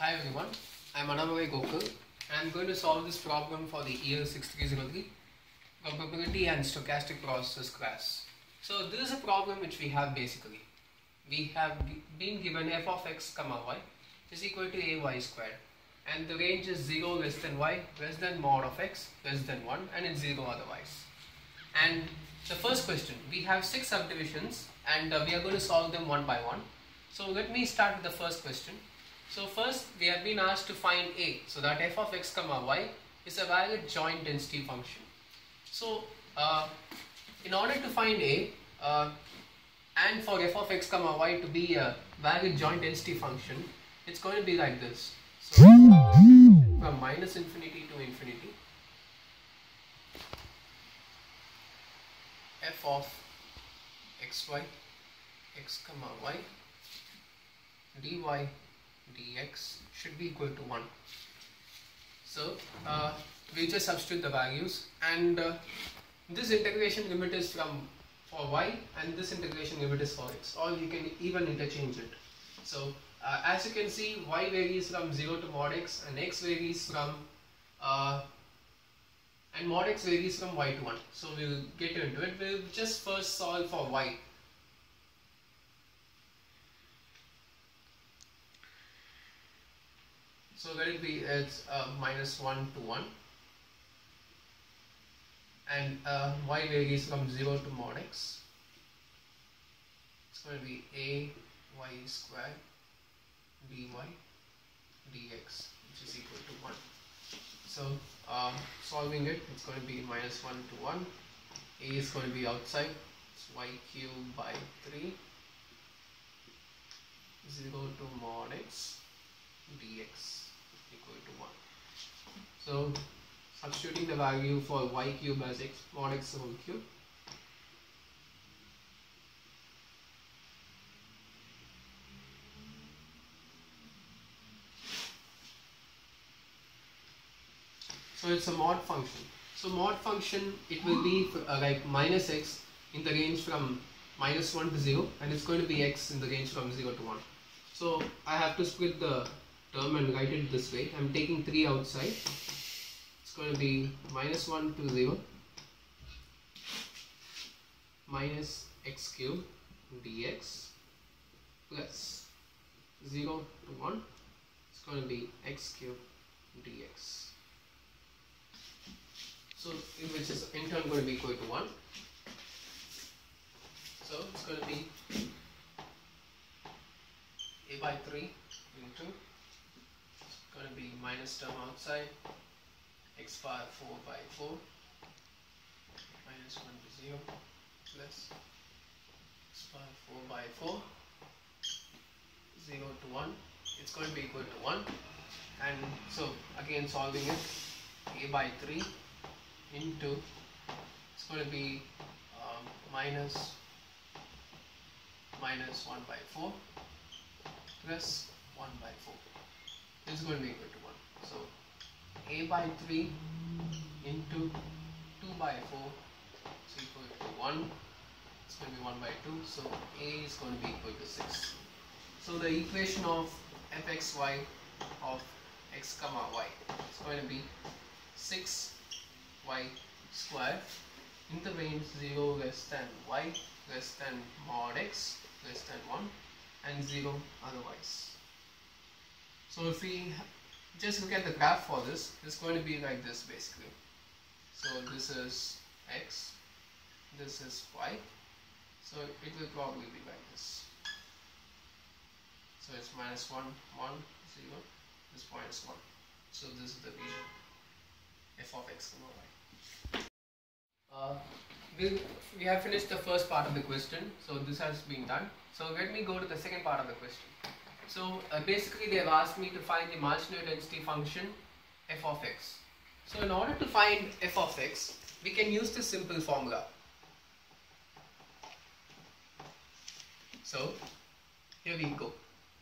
Hi everyone, I'm Anamagay Gokul and I'm going to solve this problem for the year 6303 probability and stochastic processes class. So this is a problem which we have basically. We have been given f of x comma y is equal to ay squared and the range is 0 less than y less than mod of x less than 1 and it's 0 otherwise. And the first question, we have 6 subdivisions and we are going to solve them one by one. So let me start with the first question. So first we have been asked to find a, so that f of x comma y is a valid joint density function. So in order to find a and for f of x comma y to be a valid joint density function, it's going to be like this. So from minus infinity to infinity, f of xy x comma y dy dx should be equal to 1. So we just substitute the values, and this integration limit is for y and this integration limit is for x, or you can even interchange it. So as you can see, y varies from 0 to mod x and x varies from and mod x varies from y to 1. So we'll get into it. We'll just first solve for y. So let it be as minus 1 to 1 and y varies from 0 to mod x. It's going to be a y squared dy dx, which is equal to 1. So solving it, it's going to be minus 1 to 1. A is going to be outside. It's y cubed by 3, 0 to mod x dx equal to 1. So substituting the value for y cube as x mod x whole cube, so it's a mod function. So mod function, it will be like minus x in the range from minus 1 to 0, and it's going to be x in the range from 0 to 1. So I have to split the term and write it this way. I'm taking 3 outside. It's going to be minus 1 to 0 minus x cube dx plus 0 to 1. It's going to be x cube dx. So which is in turn going to be equal to 1. So it's going to be a by 3 into, it's going to be minus term outside, x power 4 by 4 minus 1 to 0 plus x power 4 by 4 0 to 1. It's going to be equal to 1. And so again solving it, a by 3 into, it's going to be minus 1 by 4 plus 1 by 4. This is going to be equal to 1. So a by 3 into 2 by 4 is equal to 1. It's going to be 1 by 2. So a is going to be equal to 6. So the equation of fxy of x comma y is going to be 6y squared in the range 0 less than y less than mod x less than 1 and 0 otherwise. So if we just look at the graph for this, it's going to be like this basically. So this is x, this is y, so it will probably be like this. So it's minus 1, 1, 0, this minus 1. So this is the region f of x comma y. We have finished the first part of the question, so this has been done. So let me go to the second part of the question. So basically they have asked me to find the marginal density function f of x. So in order to find f of x, we can use this simple formula. So here we go.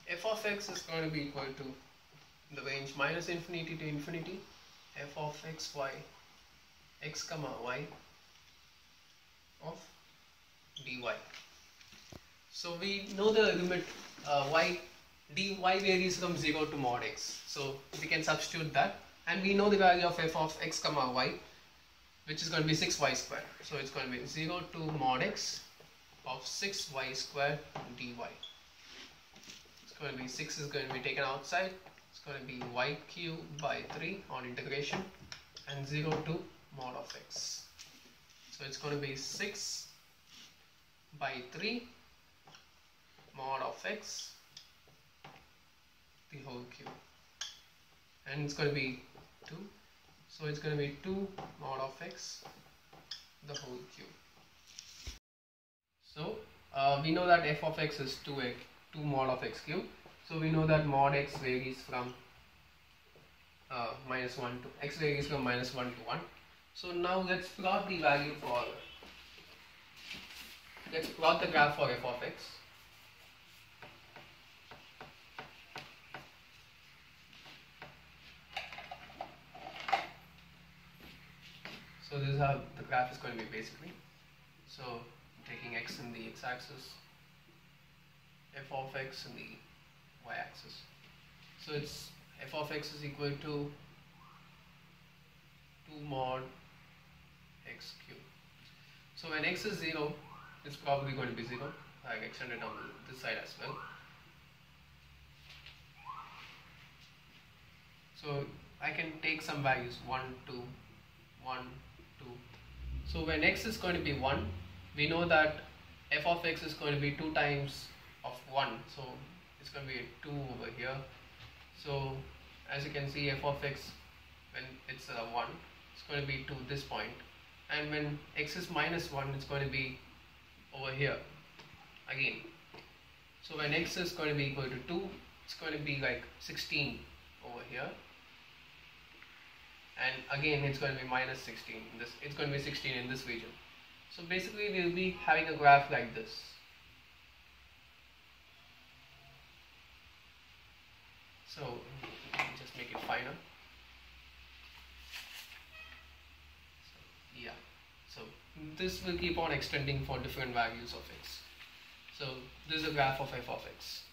F of x is going to be equal to the range minus infinity to infinity f of x y x comma y of dy. So we know the limit y dy varies from 0 to mod x. So we can substitute that, and we know the value of f of x comma y, which is going to be 6y squared. So it's going to be 0 to mod x of 6y squared dy. It's going to be 6 is going to be taken outside. It's going to be y cubed by 3 on integration, and 0 to mod of x. So it's going to be 6 by 3 mod of x, the whole cube, and it's going to be 2. So it's going to be 2 mod of x, the whole cube. So we know that f of x is 2 mod of x cube. So we know that mod x varies from minus 1 to x varies from minus 1 to 1. So now let's plot the value for, let's plot the graph for f of x. So this is how the graph is going to be basically. So taking x in the x-axis, f of x in the y-axis. So it's f of x is equal to 2 mod x cube. So when x is 0, it's probably going to be 0. I extend it on this side as well. So I can take some values 1, 2, 1, 2. So when x is going to be 1, we know that f of x is going to be 2 times of 1. So it's going to be 2 over here. So as you can see, f of x, when it's 1, it's going to be to this point, and when x is minus 1, it's going to be over here again. So when x is going to be equal to 2, it's going to be like 16 over here, and again it's going to be minus 16 in this, it's going to be 16 in this region. So basically we'll be having a graph like this. So just make it finer. So, yeah, so this will keep on extending for different values of x. So this is a graph of f of x.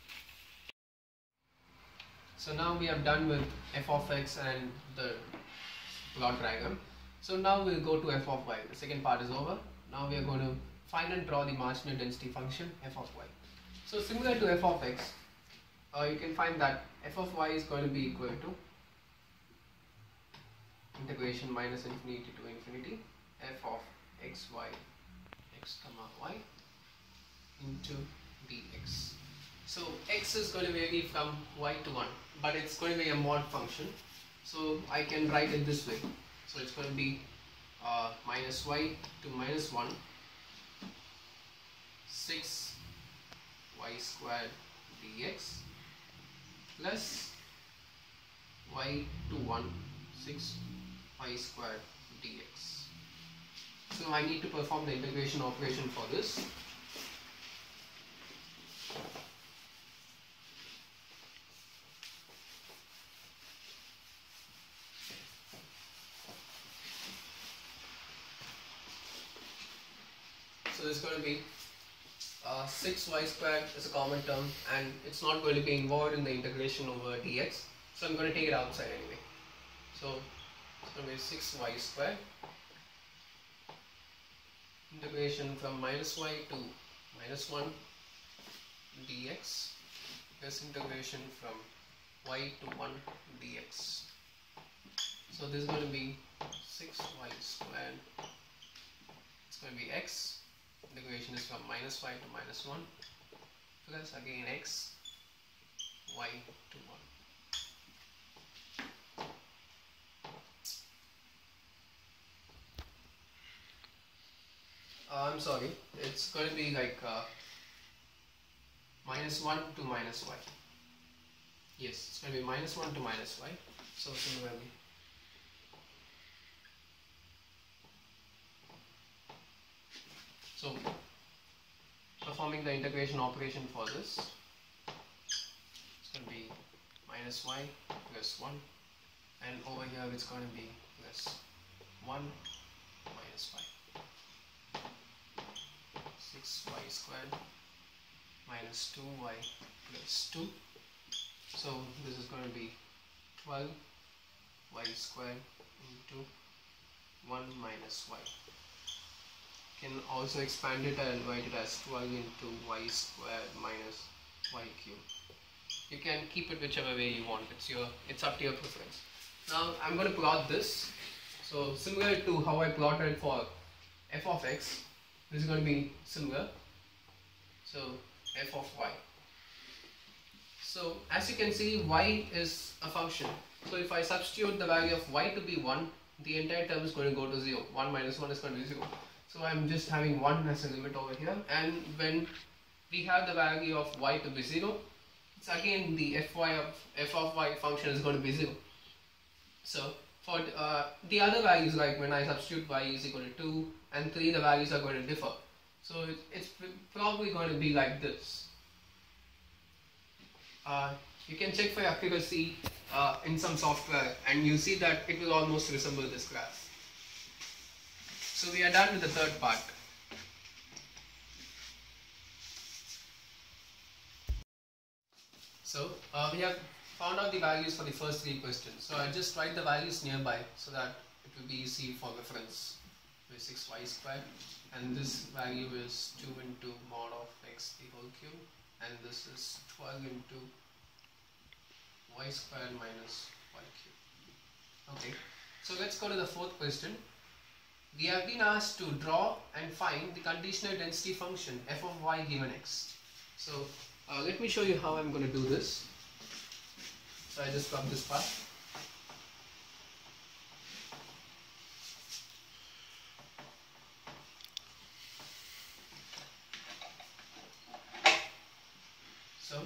So now we are done with f of x and the plot diagram. So now we'll go to f of y. The second part is over. Now we are going to find and draw the marginal density function f of y. So similar to f of x, you can find that f of y is going to be equal to integration minus infinity to infinity f of x y x comma y into dx. So x is going to vary from y to 1, but it's going to be a mod function. So I can write it this way. So it's going to be minus y to minus 1 6 y squared dx plus y to 1 6 y squared dx. So I need to perform the integration operation for this. So this is going to be 6y squared is a common term, and it's not going to be involved in the integration over dx. So I'm going to take it outside anyway. So it's going to be 6y squared integration from minus y to minus 1 dx plus integration from y to 1 dx. So this is going to be 6y squared. It's going to be x. Integration is from minus y to minus 1 plus again x y to 1. I'm sorry, it's going to be like minus 1 to minus y. Yes, it's going to be minus 1 to minus y. So similarly, so performing the integration operation for this, it's going to be minus y plus 1, and over here it's going to be plus 1 minus y. 6y squared minus 2y plus 2 So this is going to be 12 y squared into 1 minus y. You can also expand it and write it as 12 into y squared minus y cubed. You can keep it whichever way you want. It's up to your preference. Now I'm going to plot this. So similar to how I plotted for f of x, this is going to be similar. So f of y. So as you can see, y is a function. So if I substitute the value of y to be 1, the entire term is going to go to 0. 1 minus 1 is going to be 0. So I'm just having 1 as a limit over here. And when we have the value of y to be 0, it's again the f of y function is going to be 0. So for the other values, like when I substitute y is equal to 2 and 3, the values are going to differ. So it's probably going to be like this. You can check for accuracy in some software and you see that it will almost resemble this graph. So we are done with the third part. So we have found out the values for the first 3 questions. So I just write the values nearby so that it will be easy for reference. With 6y squared, and this value is 2 into mod of x the whole cube, and this is 12 into y squared minus y cube. Okay, so let's go to the fourth question. We have been asked to draw and find the conditional density function f of y given x. So let me show you how I'm going to do this. So I just got this part. So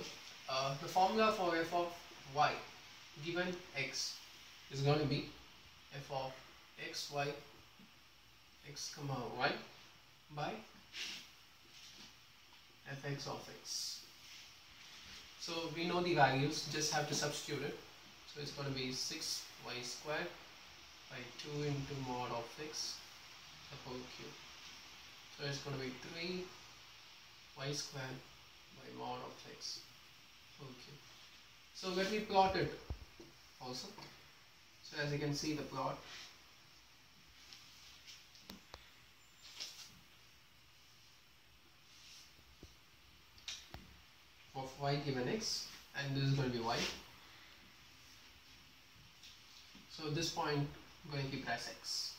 the formula for f of y given x is going to be f of x, y, x comma y by fx of x. So we know the values, just have to substitute it. So it's going to be 6y squared by 2 into mod of x the whole cube. So it's going to be 3y squared by mod of x whole cube. So let me plot it also. So as you can see the plot. Of y given x, and this is going to be y. So this point I'm going to keep as x.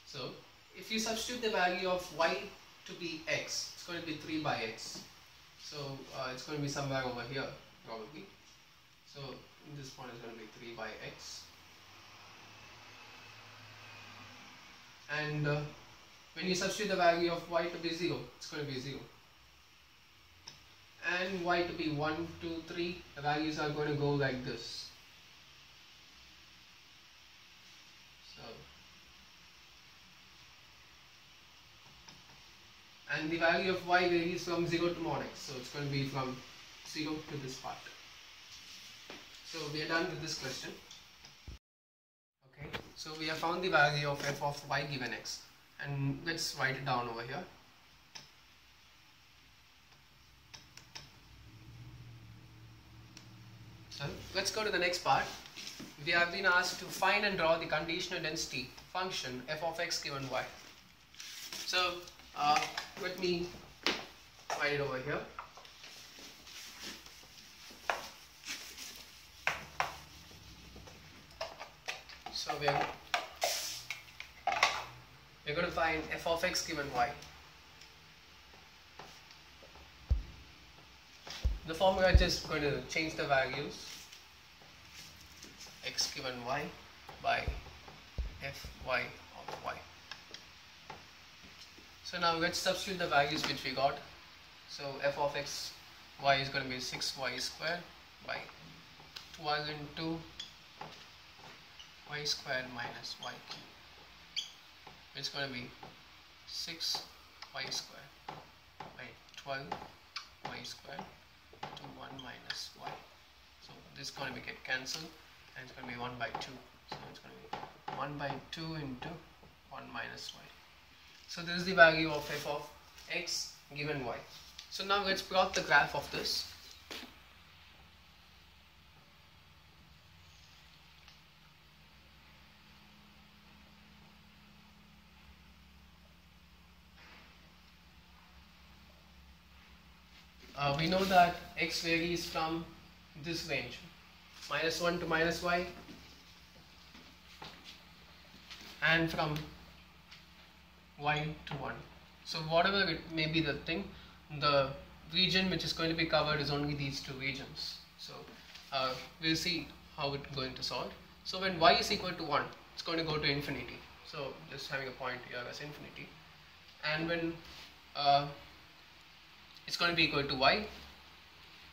So if you substitute the value of y to be x, it's going to be 3 by x. So it's going to be somewhere over here probably. So this point is going to be 3 by x. And when you substitute the value of y to be 0, it's going to be 0. And y to be 1, 2, 3, the values are going to go like this. So, and the value of y varies from 0 to mod x, so it's going to be from 0 to this part. So we are done with this question. Okay, so we have found the value of f of y given x. And let's write it down over here. So let's go to the next part. We have been asked to find and draw the conditional density function f of x given y. So let me write it over here. So we're going to find f of x given y. The formula is just going to change the values, x given y by fy of y. So now let's substitute the values which we got. So f of x y is going to be 6y squared by 12 into y squared minus y cubed. It's going to be 6y squared by 12 y squared to 1 minus y. So this is going to get cancelled and it's going to be 1 by 2. So it's going to be 1 by 2 into 1 minus y. So this is the value of f of x given y. So now let's plot the graph of this. We know that x varies from this range, -1 to -y, and from y to 1. So whatever it may be the thing, the region which is going to be covered is only these two regions. So we'll see how it's going to solve. So when y is equal to 1, it's going to go to infinity. So just having a point here as infinity. And when it's going to be equal to y,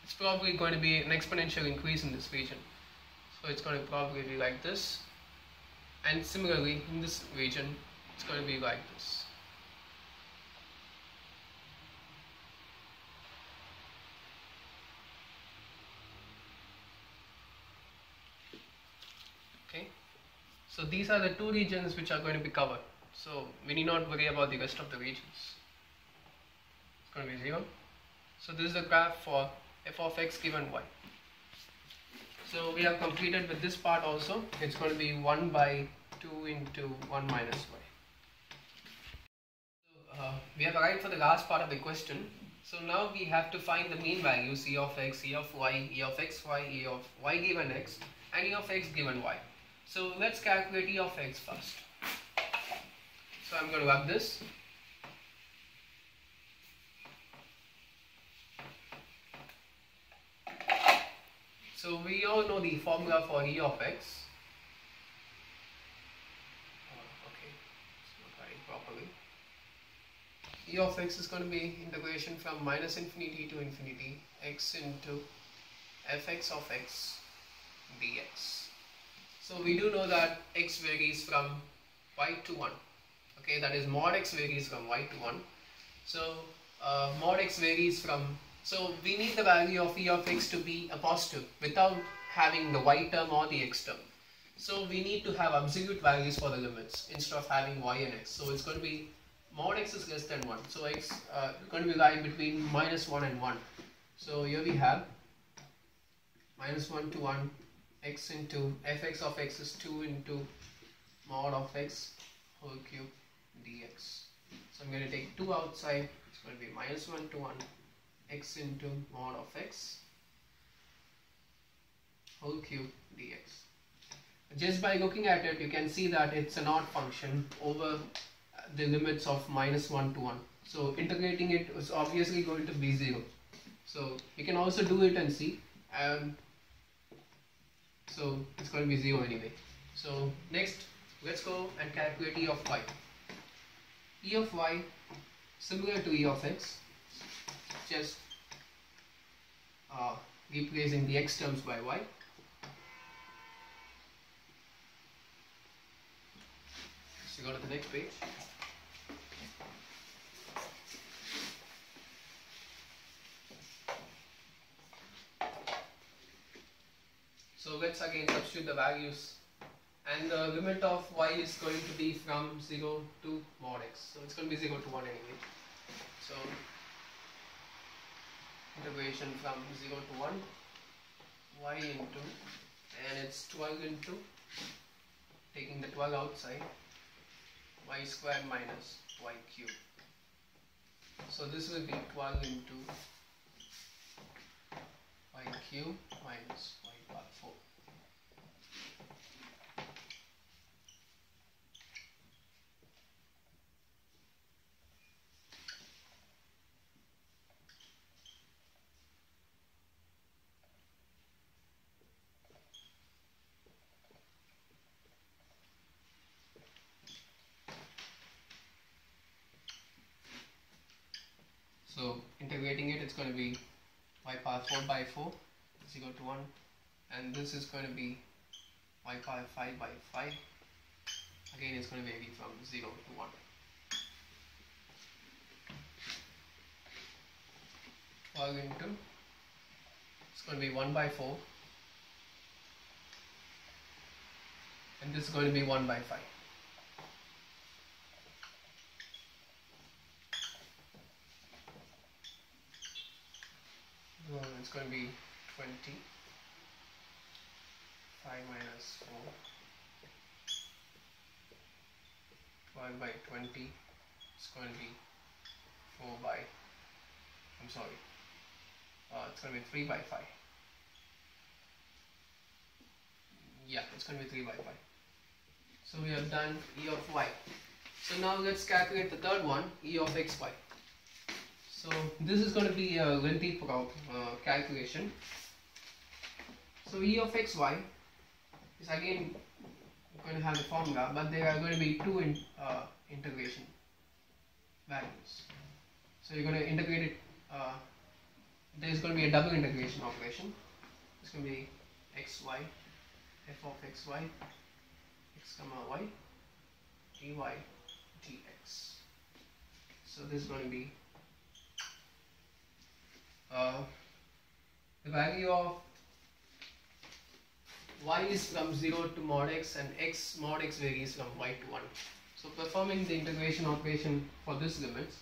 it's probably going to be an exponential increase in this region. So it's going to probably be like this. And similarly, in this region, it's going to be like this. Okay. So these are the two regions which are going to be covered. So we need not worry about the rest of the regions. It's going to be 0. So this is the graph for f of x given y. So we have completed with this part also. It's going to be 1 by 2 into 1 minus y. So we have arrived for the last part of the question. So now we have to find the mean values e of x, e of y, e of xy, e of y given x, and e of x given y. So let's calculate e of x first. So I'm going to rub this. So we all know the formula for e of x. Okay, it's not writing properly. E of x is going to be integration from minus infinity to infinity x into fx of x dx. So we do know that x varies from y to 1. Okay, that is mod x varies from y to 1. So mod x varies from, so we need the value of e of x to be a positive without having the y term or the x term. So we need to have absolute values for the limits instead of having y and x. So it's going to be mod x is less than 1. So x is going to be lying between -1 and 1. So here we have -1 to 1 x into fx of x is 2 into mod of x whole cube dx. So I'm going to take 2 outside. It's going to be -1 to 1 x into mod of x whole cube dx. Just by looking at it, you can see that it's an odd function over the limits of -1 to 1. So integrating it is obviously going to be 0. So you can also do it and see, and so it's going to be 0 anyway. So next, let's go and calculate e of y. E of y, similar to e of x, just replacing the x terms by y. So go to the next page. So let's again substitute the values, and the limit of y is going to be from 0 to mod x. So it's going to be 0 to 1 anyway. So integration from 0 to 1 y into, and it's 12 into, taking the 12 outside, y squared minus y cubed. So this will be 12 into y cubed minus y power 4. So integrating it, it's going to be y power 4 by 4 is equal to 1, and this is going to be y power 5 by 5. Again, it's going to vary from 0 to 1. 12 into, it's going to be 1 by 4, and this is going to be 1 by 5. It's going to be 20. 5 minus 4 divided by 20. It's going to be 4 by, I'm sorry, it's going to be 3 by 5. Yeah, it's going to be 3 by 5. So we have done E of y. So now let's calculate the third one, E of xy. So this is going to be a lengthy calculation. So E of xy is again going to have the formula, but there are going to be two integration values. So you're going to integrate it, there is going to be a double integration operation. It's going to be xy, f of xy, x comma y, dy dx. So this is going to be the value of y is from 0 to mod x and x mod x varies from y to 1. So performing the integration operation for this limits,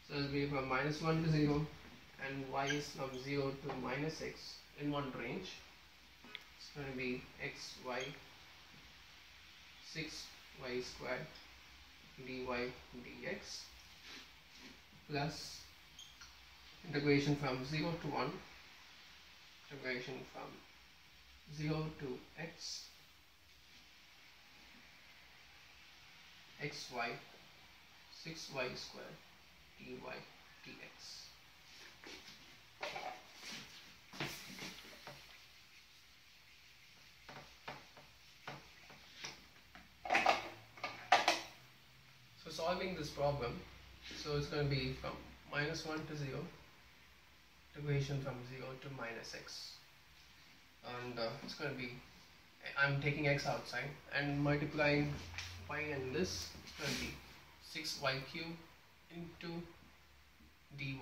so it will be from minus 1 to 0 and y is from 0 to minus x in one range. It's going to be x y 6y squared dy dx plus integration from 0 to 1, integration from 0 to x, xy 6y squared dy dx. So solving this problem, so it's going to be from minus 1 to 0, integration from 0 to minus x. And it's going to be, I'm taking x outside and multiplying y and this, it's going to be 6y cube into dy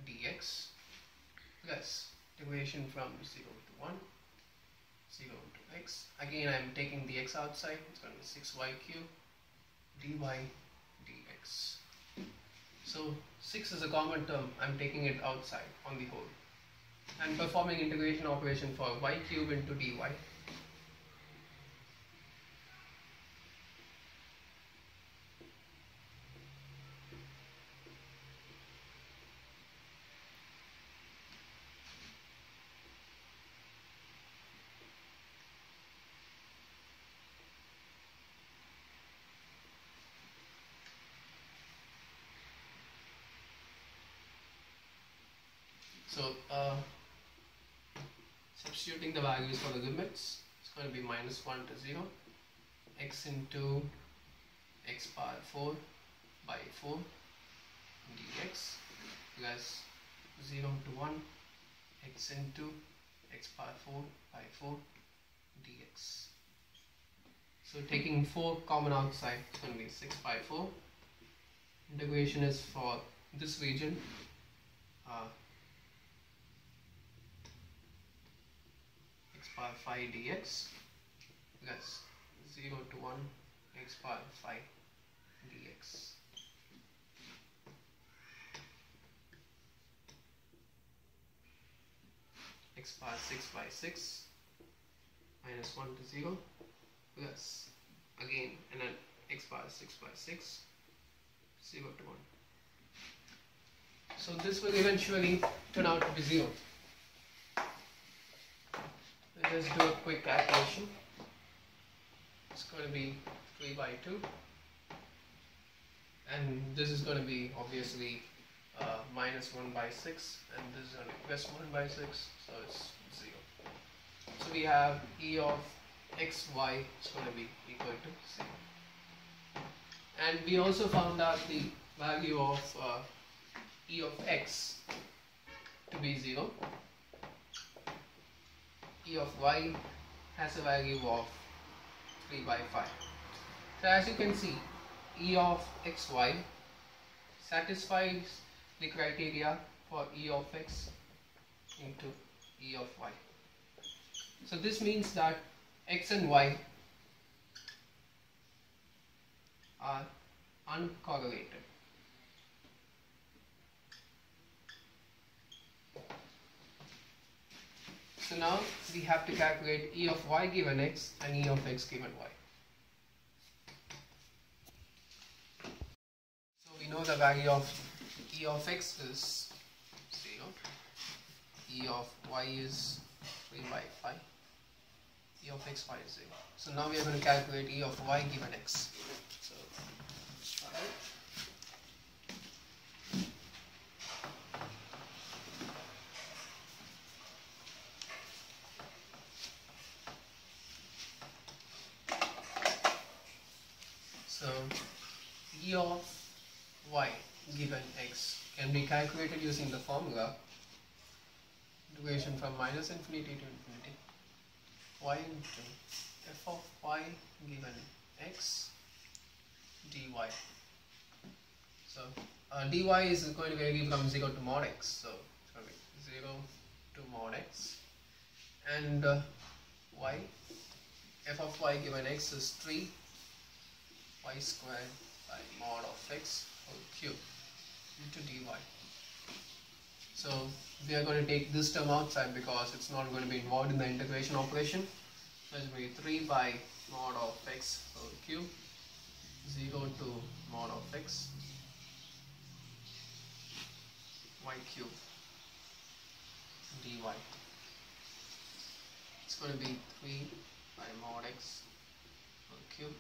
dx plus integration from 0 to 1, 0 to x. Again I'm taking the x outside, it's going to be 6y cube dy dx. So 6 is a common term, I'm taking it outside on the whole. And performing integration operation for y cube into dy. So substituting the values for the limits, it's going to be minus 1 to 0, x into x power 4 by 4 dx plus 0 to 1, x into x power 4 by 4 dx. So taking 4 common outside, it's going to be 6 by 4. Integration is for this region, x power 5 dx plus 0 to 1 x power 5 dx. X power 6 by 6 minus 1 to 0 plus again and then x power 6 by 6 0 to 1. So this will eventually turn out to be 0. Let's do a quick calculation. It's going to be 3 by 2 and this is going to be obviously minus 1 by 6 and this is going to be plus 1 by 6, so it's 0. So we have E of xy is going to be equal to 0. And we also found out the value of E of x to be 0. E of y has a value of 3 by 5. So as you can see, E of xy satisfies the criteria for E of x into E of y. So this means that x and y are uncorrelated. So now we have to calculate E of y given x and E of x given y. So we know the value of E of x is 0, E of y is 3 by 5, E of x y is 0. So now we are going to calculate E of y given x. So start out. So E of y given x can be calculated using the formula integration from minus infinity to infinity y into f of y given x dy. So dy is going to vary from 0 to mod x, so it's going to be 0 to mod x, and y, f of y given x is 3 y squared by mod of x whole cube into dy. So we are going to take this term outside because it's not going to be involved in the integration operation. So it's going to be 3 by mod of x whole cube 0 to mod of x y cube dy. It's going to be 3 by mod x whole cube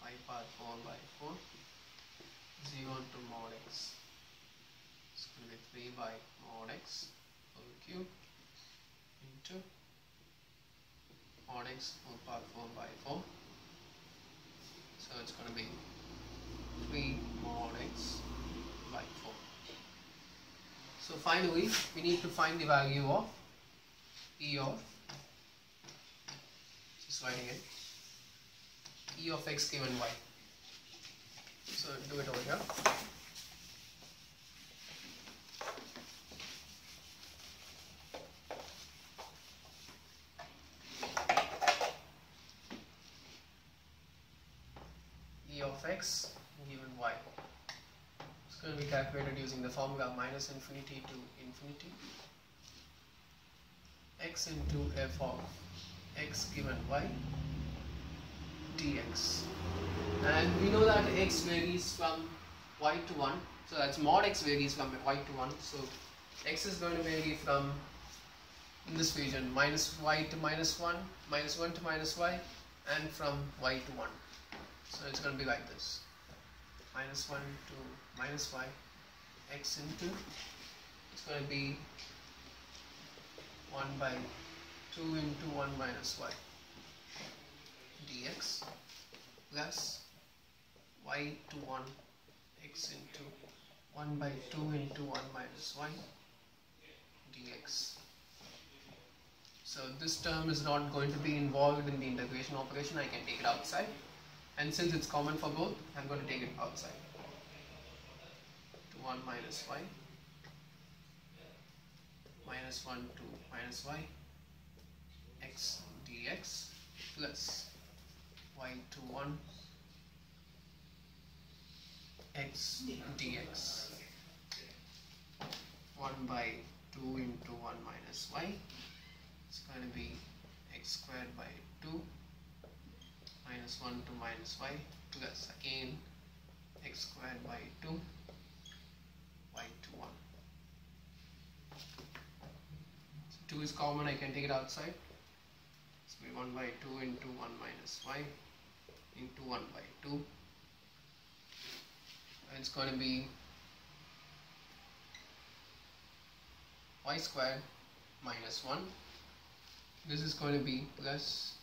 y power 4 by 4 0 to mod x. It's going to be 3 by mod x whole cube into mod x whole power 4 by 4. So it's going to be 3 mod x by 4. So finally we need to find the value of E of, just writing it, E of x given y. So do it over here. E of x given y. It's going to be calculated using the formula minus infinity to infinity x into f of x given y dx. And we know that x varies from y to 1, so that's mod x varies from y to 1, so x is going to vary from, in this region, minus y to minus 1, minus 1 to minus y, and from y to 1. So it's going to be like this, minus 1 to minus y, x into, it's going to be 1 by 2 into 1 minus y dx plus y to 1 x into 1 by 2 into 1 minus y dx. So this term is not going to be involved in the integration operation. I can take it outside, and since it's common for both, I'm going to take it outside to 1 minus y minus 1 to minus y x dx plus y to 1 x dx 1 by 2 into 1 minus y. It's going to be x squared by 2 minus 1 to minus y plus again x squared by 2 y to 1. So 2 is common, I can take it outside. It's going to be 1 by 2 into 1 minus y into 1 by 2. And it's going to be y squared minus 1. This is going to be plus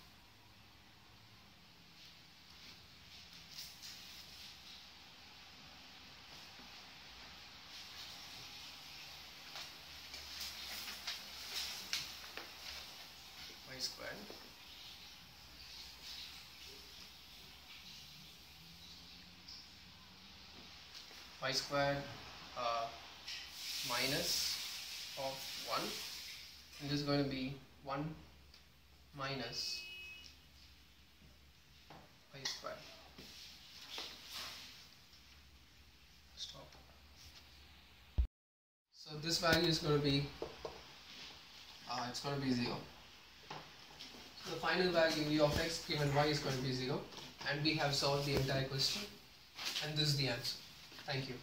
y squared minus of 1, and this is going to be 1 minus y squared. Stop. So this value is going to be it's going to be 0. So the final value u of x given y is going to be 0, and we have solved the entire question, and this is the answer. Thank you.